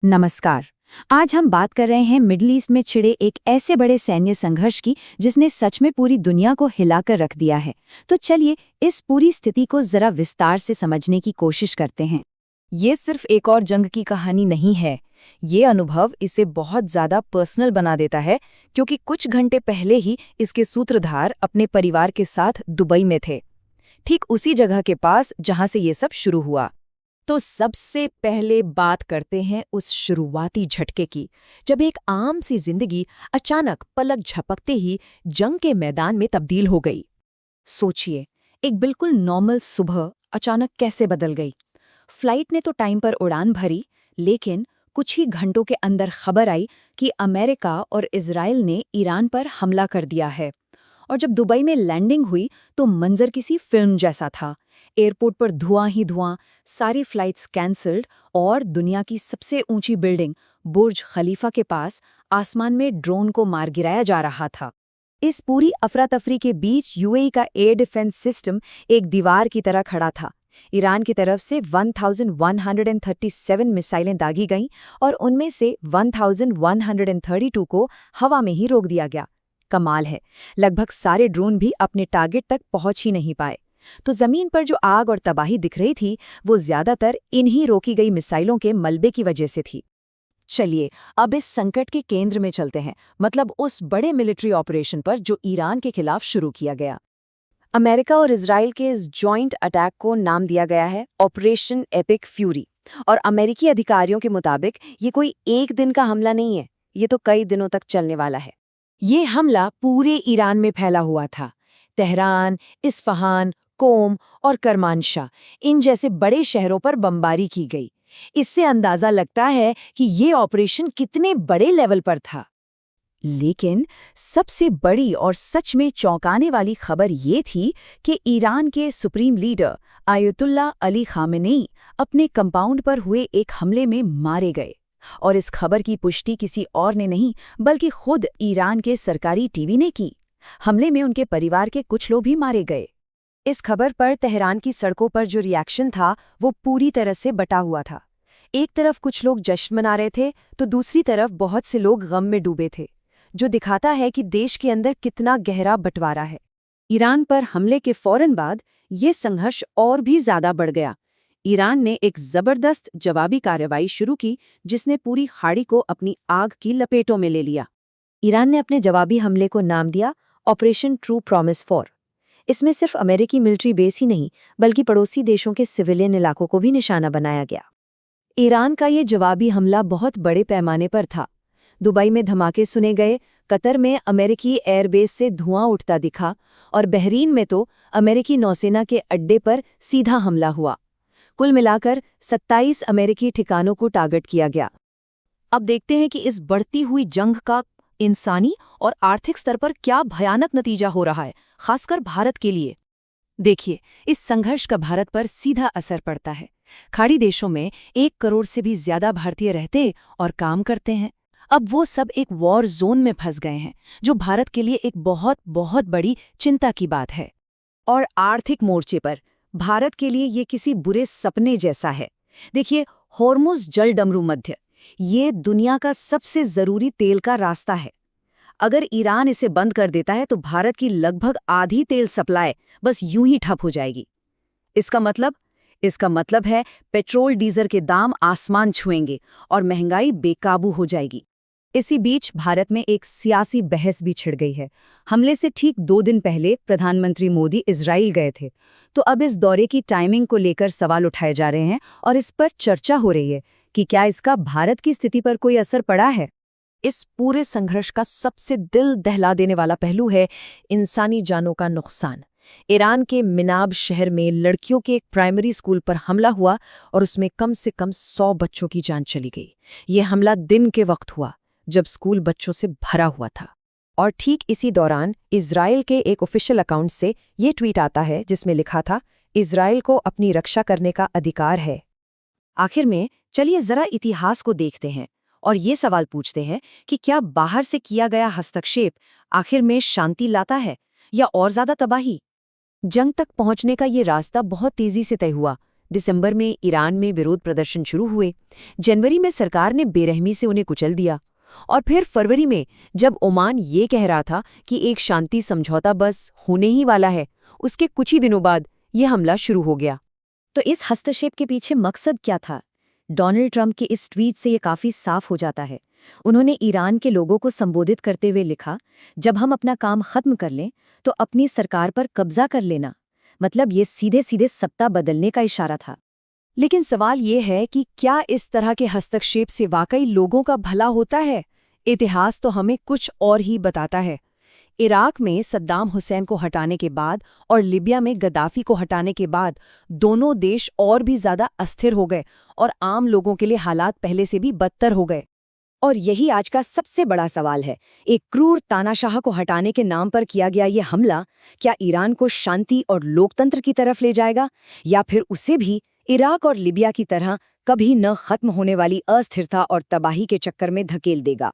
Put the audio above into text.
नमस्कार। आज हम बात कर रहे हैं मिडल ईस्ट में छिड़े एक ऐसे बड़े सैन्य संघर्ष की जिसने सच में पूरी दुनिया को हिलाकर रख दिया है। तो चलिए इस पूरी स्थिति को जरा विस्तार से समझने की कोशिश करते हैं। ये सिर्फ एक और जंग की कहानी नहीं है। ये अनुभव इसे बहुत ज्यादा पर्सनल बना देता है, क्योंकि कुछ घंटे पहले ही इसके सूत्रधार अपने परिवार के साथ दुबई में थे, ठीक उसी जगह के पास जहां से ये सब शुरू हुआ। तो सबसे पहले बात करते हैं उस शुरुआती झटके की, जब एक आम सी जिंदगी अचानक पलक झपकते ही जंग के मैदान में तब्दील हो गई। सोचिए, एक बिल्कुल नॉर्मल सुबह अचानक कैसे बदल गई। फ्लाइट ने तो टाइम पर उड़ान भरी, लेकिन कुछ ही घंटों के अंदर खबर आई कि अमेरिका और इजराइल ने ईरान पर हमला कर दिया है। और जब दुबई में लैंडिंग हुई तो मंजर किसी फिल्म जैसा था। एयरपोर्ट पर धुआं ही धुआं, सारी फ्लाइट्स कैंसल्ड और दुनिया की सबसे ऊंची बिल्डिंग बुर्ज खलीफा के पास आसमान में ड्रोन को मार गिराया जा रहा था। इस पूरी अफरा तफरी के बीच यूएई का एयर डिफेंस सिस्टम एक दीवार की तरह खड़ा था। ईरान की तरफ से 1137 मिसाइलें दागी गईं और उनमें से 1132 को हवा में ही रोक दिया गया। कमाल है, लगभग सारे ड्रोन भी अपने टारगेट तक पहुंच ही नहीं पाए। तो जमीन पर जो आग और तबाही दिख रही थी, वो ज्यादातर इन्हीं रोकी गई मिसाइलों के मलबे की वजह से थी। चलिए अब इस संकट के केंद्र में चलते हैं, मतलब उस बड़े मिलिट्री ऑपरेशन पर जो ईरान के खिलाफ शुरू किया गया। अमेरिका और इजराइल के इस जॉइंट अटैक को नाम दिया गया है ऑपरेशन एपिक फ्यूरी। और अमेरिकी अधिकारियों के मुताबिक ये कोई एक दिन का हमला नहीं है, ये तो कई दिनों तक चलने वाला है। ये हमला पूरे ईरान में फैला हुआ था। तेहरान, इस्फहान, कोम और करमानशाह, इन जैसे बड़े शहरों पर बमबारी की गई। इससे अंदाजा लगता है कि ये ऑपरेशन कितने बड़े लेवल पर था। लेकिन सबसे बड़ी और सच में चौंकाने वाली खबर ये थी कि ईरान के supreme leader ayatollah Ali Khamenei अपने कंपाउंड पर हुए एक हमले में मारे गए। और इस खबर की पुष्टि किसी और ने नहीं, बल्कि खुद ईरान के सरकारी टीवी ने की। हमले में उनके परिवार के कुछ लोग भी मारे गए। इस खबर पर तेहरान की सड़कों पर जो रिएक्शन था, वो पूरी तरह से बटा हुआ था। एक तरफ कुछ लोग जश्न मना रहे थे, तो दूसरी तरफ बहुत से लोग गम में डूबे थे, जो दिखाता है कि देश के अंदर कितना गहरा बंटवारा है। ईरान पर हमले के फौरन बाद ये संघर्ष और भी ज्यादा बढ़ गया। ईरान ने एक जबरदस्त जवाबी कार्रवाई शुरू की, जिसने पूरी खाड़ी को अपनी आग की लपेटों में ले लिया। ईरान ने अपने जवाबी हमले को नाम दिया ऑपरेशन ट्रू प्रॉमिस 4। इसमें सिर्फ अमेरिकी मिलिट्री बेस ही नहीं, बल्कि पड़ोसी देशों के सिविलियन इलाकों को भी निशाना बनाया गया। ईरान का ये जवाबी हमला बहुत बड़े पैमाने पर था। दुबई में धमाके सुने गए, कतर में अमेरिकी एयरबेस से धुआं उठता दिखा, और बहरीन में तो अमेरिकी नौसेना के अड्डे पर सीधा हमला हुआ। कुल मिलाकर 27 अमेरिकी ठिकानों को टारगेट किया गया। अब देखते हैं कि इस बढ़ती हुई जंग का इंसानी और आर्थिक स्तर पर क्या भयानक नतीजा हो रहा है, खासकर भारत के लिए। देखिए, इस संघर्ष का भारत पर सीधा असर पड़ता है। खाड़ी देशों में 1 करोड़ से भी ज्यादा भारतीय रहते और काम करते हैं। अब वो सब एक वॉर जोन में फंस गए हैं, जो भारत के लिए एक बहुत बहुत बड़ी चिंता की बात है। और आर्थिक मोर्चे पर भारत के लिए ये किसी बुरे सपने जैसा है। देखिए, होर्मुज जलडमरू मध्य, ये दुनिया का सबसे जरूरी तेल का रास्ता है। अगर ईरान इसे बंद कर देता है तो भारत की लगभग आधी तेल सप्लाई बस यूं ही ठप हो जाएगी। इसका मतलब है पेट्रोल डीजल के दाम आसमान छुएंगे और महंगाई बेकाबू हो जाएगी। इसी बीच भारत में एक सियासी बहस भी छिड़ गई है। हमले से ठीक 2 दिन पहले प्रधानमंत्री मोदी इजराइल गए थे, तो अब इस दौरे की टाइमिंग को लेकर सवाल उठाए जा रहे हैं और इस पर चर्चा हो रही है कि क्या इसका भारत की स्थिति पर कोई असर पड़ा है। इस पूरे संघर्ष का सबसे दिल दहला देने वाला पहलू है इंसानी जानों का नुकसान। ईरान के मिनाब शहर में लड़कियों के एक प्राइमरी स्कूल पर हमला हुआ और उसमें कम से कम 100 बच्चों की जान चली गई। ये हमला दिन के वक्त हुआ, जब स्कूल बच्चों से भरा हुआ था। और ठीक इसी दौरान इजराइल के एक ऑफिशियल अकाउंट से ये ट्वीट आता है, जिसमें लिखा था, इजराइल को अपनी रक्षा करने का अधिकार है। आखिर में चलिए जरा इतिहास को देखते हैं और ये सवाल पूछते हैं कि क्या बाहर से किया गया हस्तक्षेप आखिर में शांति लाता है या और ज्यादा तबाही। जंग तक पहुंचने का ये रास्ता बहुत तेजी से तय हुआ। दिसंबर में ईरान में विरोध प्रदर्शन शुरू हुए। जनवरी में सरकार ने बेरहमी से उन्हें कुचल दिया। और फिर फरवरी में जब ओमान ये कह रहा था कि एक शांति समझौता बस होने ही वाला है, उसके कुछ ही दिनों बाद ये हमला शुरू हो गया। तो इस हस्तक्षेप के पीछे मकसद क्या था? डोनाल्ड ट्रंप के इस ट्वीट से ये काफी साफ हो जाता है। उन्होंने ईरान के लोगों को संबोधित करते हुए लिखा, जब हम अपना काम खत्म कर लें तो अपनी सरकार पर कब्जा कर लेना। मतलब ये सीधे सीधे सत्ता बदलने का इशारा था। लेकिन सवाल ये है कि क्या इस तरह के हस्तक्षेप से वाकई लोगों का भला होता है? इतिहास तो हमें कुछ और ही बताता है। इराक में सद्दाम हुसैन को हटाने के बाद और लिबिया में गद्दाफी को हटाने के बाद दोनों देश और भी ज्यादा अस्थिर हो गए और आम लोगों के लिए हालात पहले से भी बदतर हो गए। और यही आज का सबसे बड़ा सवाल है। एक क्रूर तानाशाह को हटाने के नाम पर किया गया ये हमला क्या ईरान को शांति और लोकतंत्र की तरफ ले जाएगा, या फिर उसे भी इराक और लिबिया की तरह कभी न खत्म होने वाली अस्थिरता और तबाही के चक्कर में धकेल देगा?